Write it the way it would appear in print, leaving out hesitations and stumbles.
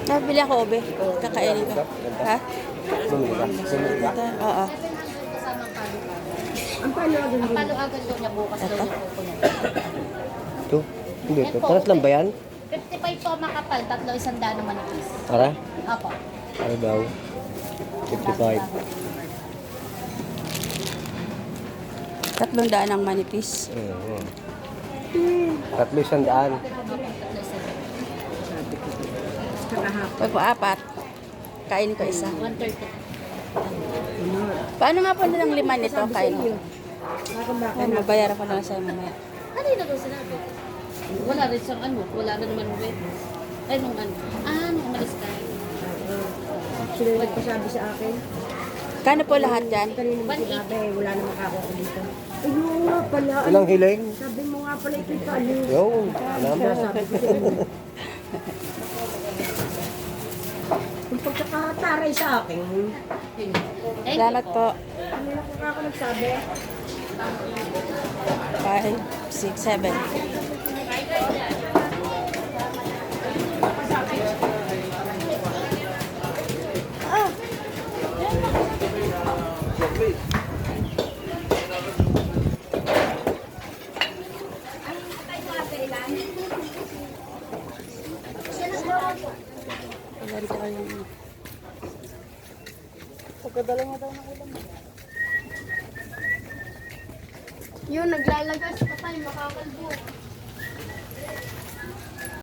Nabili ako, Obe. Kakainin ko. Ha? Ito, oo. Ang paluagan din. Paluagan daw niya bukas daw yung kuko niya. Ito? Hindi ito. Paras lang ba yan? 55 po makapal, 300 naman ang piece. Para? Apo. Ano daw? 55. 300 ang manipis. Tatlo isang daan. Pag po apat, kainin ko isa. 130. Paano nga po nilang 5 nito? Kain ko. Ay, mabayaran ko na lang sa'yo mamaya. Ano yun na daw sinabi? Wala rin siyang ano, wala na naman wet. Ay, nung ano. Nung umalis tayo. Sila yung nagpasabi sa akin. Kano po lahat yan? Kanina mo sinabi, wala na makakuha dito. Ayun nga pala. Ilang hiling? Sabi mo nga pala ito'y kalis. Yung, alam mo. Sabi ko sa inyo. Kung pagkakataray sa akin, Salamat po. kanina ko nga ako nagsabi. 5, 6, 7. Pagkadala mo daw ng ulam. Yun, naglalagay sa patay, makakal